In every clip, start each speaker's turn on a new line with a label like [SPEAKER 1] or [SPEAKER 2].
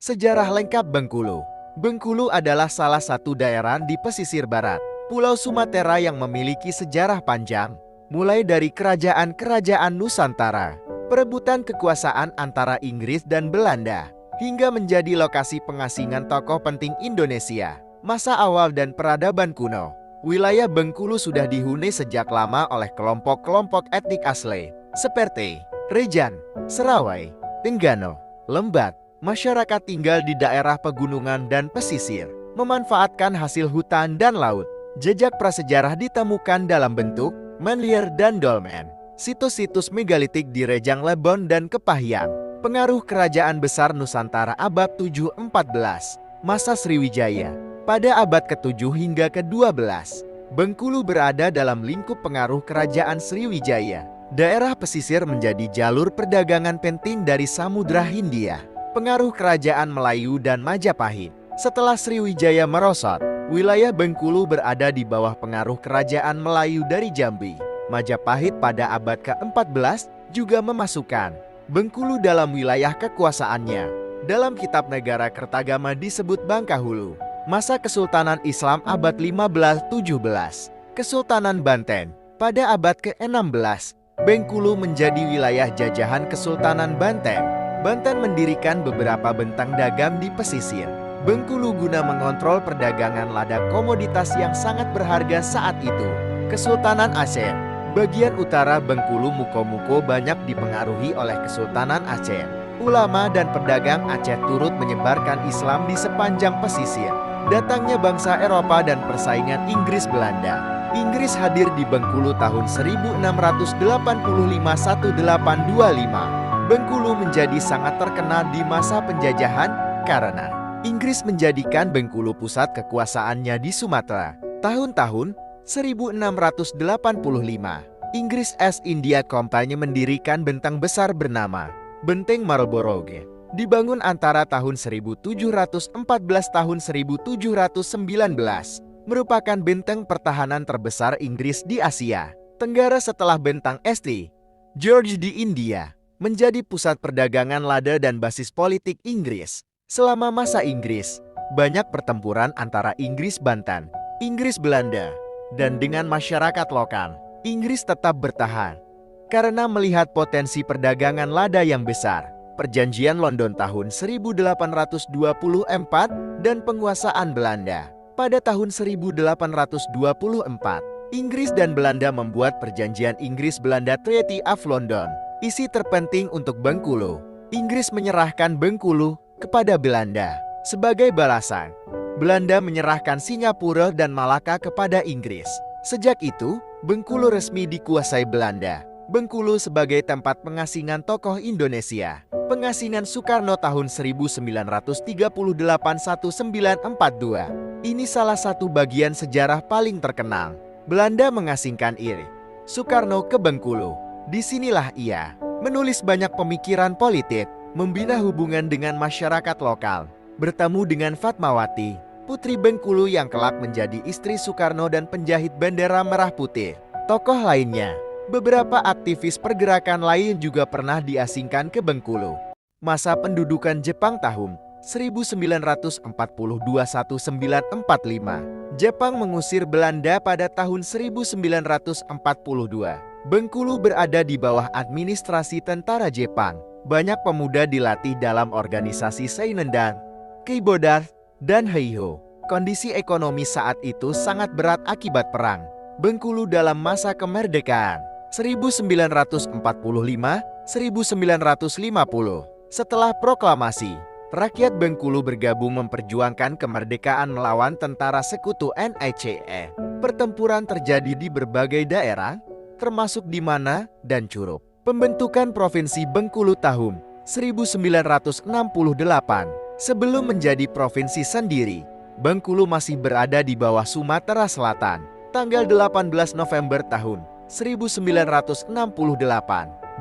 [SPEAKER 1] Sejarah lengkap Bengkulu. Bengkulu adalah salah satu daerah di pesisir barat Pulau Sumatera yang memiliki sejarah panjang, mulai dari kerajaan-kerajaan Nusantara, perebutan kekuasaan antara Inggris dan Belanda, hingga menjadi lokasi pengasingan tokoh penting Indonesia. Masa awal dan peradaban kuno, wilayah Bengkulu sudah dihuni sejak lama oleh kelompok-kelompok etnik asli, seperti Rejan, Serawai, Tenggano, Lembat. Masyarakat tinggal di daerah pegunungan dan pesisir, memanfaatkan hasil hutan dan laut. Jejak prasejarah ditemukan dalam bentuk menhir dan dolmen. Situs-situs megalitik di Rejang Lebon dan Kepahyang. Pengaruh kerajaan besar Nusantara abad 7-14. Masa Sriwijaya. Pada abad ke-7 hingga ke-12, Bengkulu berada dalam lingkup pengaruh kerajaan Sriwijaya. Daerah pesisir menjadi jalur perdagangan penting dari Samudra Hindia. Pengaruh kerajaan Melayu dan Majapahit. Setelah Sriwijaya merosot, wilayah Bengkulu berada di bawah pengaruh kerajaan Melayu dari Jambi. Majapahit pada abad ke-14 juga memasukkan Bengkulu dalam wilayah kekuasaannya. Dalam kitab negara Kertagama disebut Bangkahulu. Masa Kesultanan Islam abad 15-17. Kesultanan Banten pada abad ke-16. Bengkulu menjadi wilayah jajahan Kesultanan Banten. Banten mendirikan beberapa bentang dagang di pesisir Bengkulu guna mengontrol perdagangan lada komoditas yang sangat berharga saat itu. Kesultanan Aceh. Bagian utara Bengkulu Muko-Muko banyak dipengaruhi oleh Kesultanan Aceh. Ulama dan pedagang Aceh turut menyebarkan Islam di sepanjang pesisir. Datangnya bangsa Eropa dan persaingan Inggris-Belanda. Inggris hadir di Bengkulu tahun 1685-1825. Bengkulu menjadi sangat terkenal di masa penjajahan karena Inggris menjadikan Bengkulu pusat kekuasaannya di Sumatera. Tahun-tahun 1685, Inggris East India Company mendirikan bentang besar bernama Benteng Marlborough. Dibangun antara tahun 1714 tahun 1719, merupakan benteng pertahanan terbesar Inggris di Asia Tenggara setelah bentang St. George di India. Menjadi pusat perdagangan lada dan basis politik Inggris. Selama masa Inggris, banyak pertempuran antara Inggris Banten, Inggris Belanda, dan dengan masyarakat lokal. Inggris tetap bertahan karena melihat potensi perdagangan lada yang besar. Perjanjian London tahun 1824 dan penguasaan Belanda. Pada tahun 1824, Inggris dan Belanda membuat perjanjian Inggris-Belanda Treaty of London. Isi terpenting untuk Bengkulu. Inggris menyerahkan Bengkulu kepada Belanda. Sebagai balasan, Belanda menyerahkan Singapura dan Malaka kepada Inggris. Sejak itu, Bengkulu resmi dikuasai Belanda. Bengkulu sebagai tempat pengasingan tokoh Indonesia. Pengasingan Soekarno tahun 1938-1942. Ini salah satu bagian sejarah paling terkenal. Belanda mengasingkan Soekarno ke Bengkulu. Disinilah ia menulis banyak pemikiran politik, membina hubungan dengan masyarakat lokal, bertemu dengan Fatmawati, putri Bengkulu yang kelak menjadi istri Soekarno dan penjahit bendera merah putih. Tokoh lainnya, beberapa aktivis pergerakan lain juga pernah diasingkan ke Bengkulu. Masa pendudukan Jepang tahun 1942-1945. Jepang mengusir Belanda pada tahun 1942. Bengkulu berada di bawah administrasi tentara Jepang. Banyak pemuda dilatih dalam organisasi Seinendang, Keibodat, dan Heiho. Kondisi ekonomi saat itu sangat berat akibat perang Bengkulu dalam masa kemerdekaan 1945-1950. Setelah proklamasi, rakyat Bengkulu bergabung memperjuangkan kemerdekaan melawan tentara sekutu NECE. Pertempuran terjadi di berbagai daerah, termasuk di Mana dan Curup. Pembentukan Provinsi Bengkulu tahun 1968. Sebelum menjadi provinsi sendiri, Bengkulu masih berada di bawah Sumatera Selatan. Tanggal 18 November tahun 1968,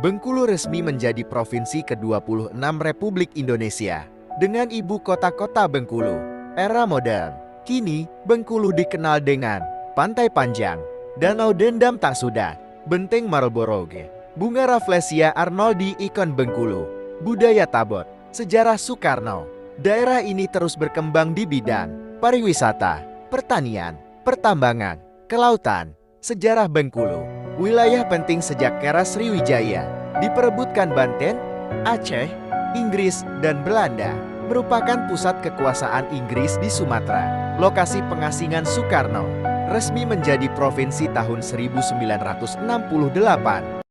[SPEAKER 1] Bengkulu resmi menjadi provinsi ke-26 Republik Indonesia dengan ibu kota Bengkulu. Era modern. Kini, Bengkulu dikenal dengan Pantai Panjang, Danau Dendam Tak Sudat, Benteng Marlborough, Bunga Rafflesia Arnoldi, ikon Bengkulu, budaya Tabot, sejarah Soekarno, Daerah ini terus berkembang di bidang pariwisata, pertanian, pertambangan, kelautan. Sejarah Bengkulu, wilayah penting sejak era Sriwijaya, diperebutkan Banten, Aceh, Inggris, dan Belanda, merupakan pusat kekuasaan Inggris di Sumatera. Lokasi pengasingan Soekarno resmi menjadi provinsi tahun 1968.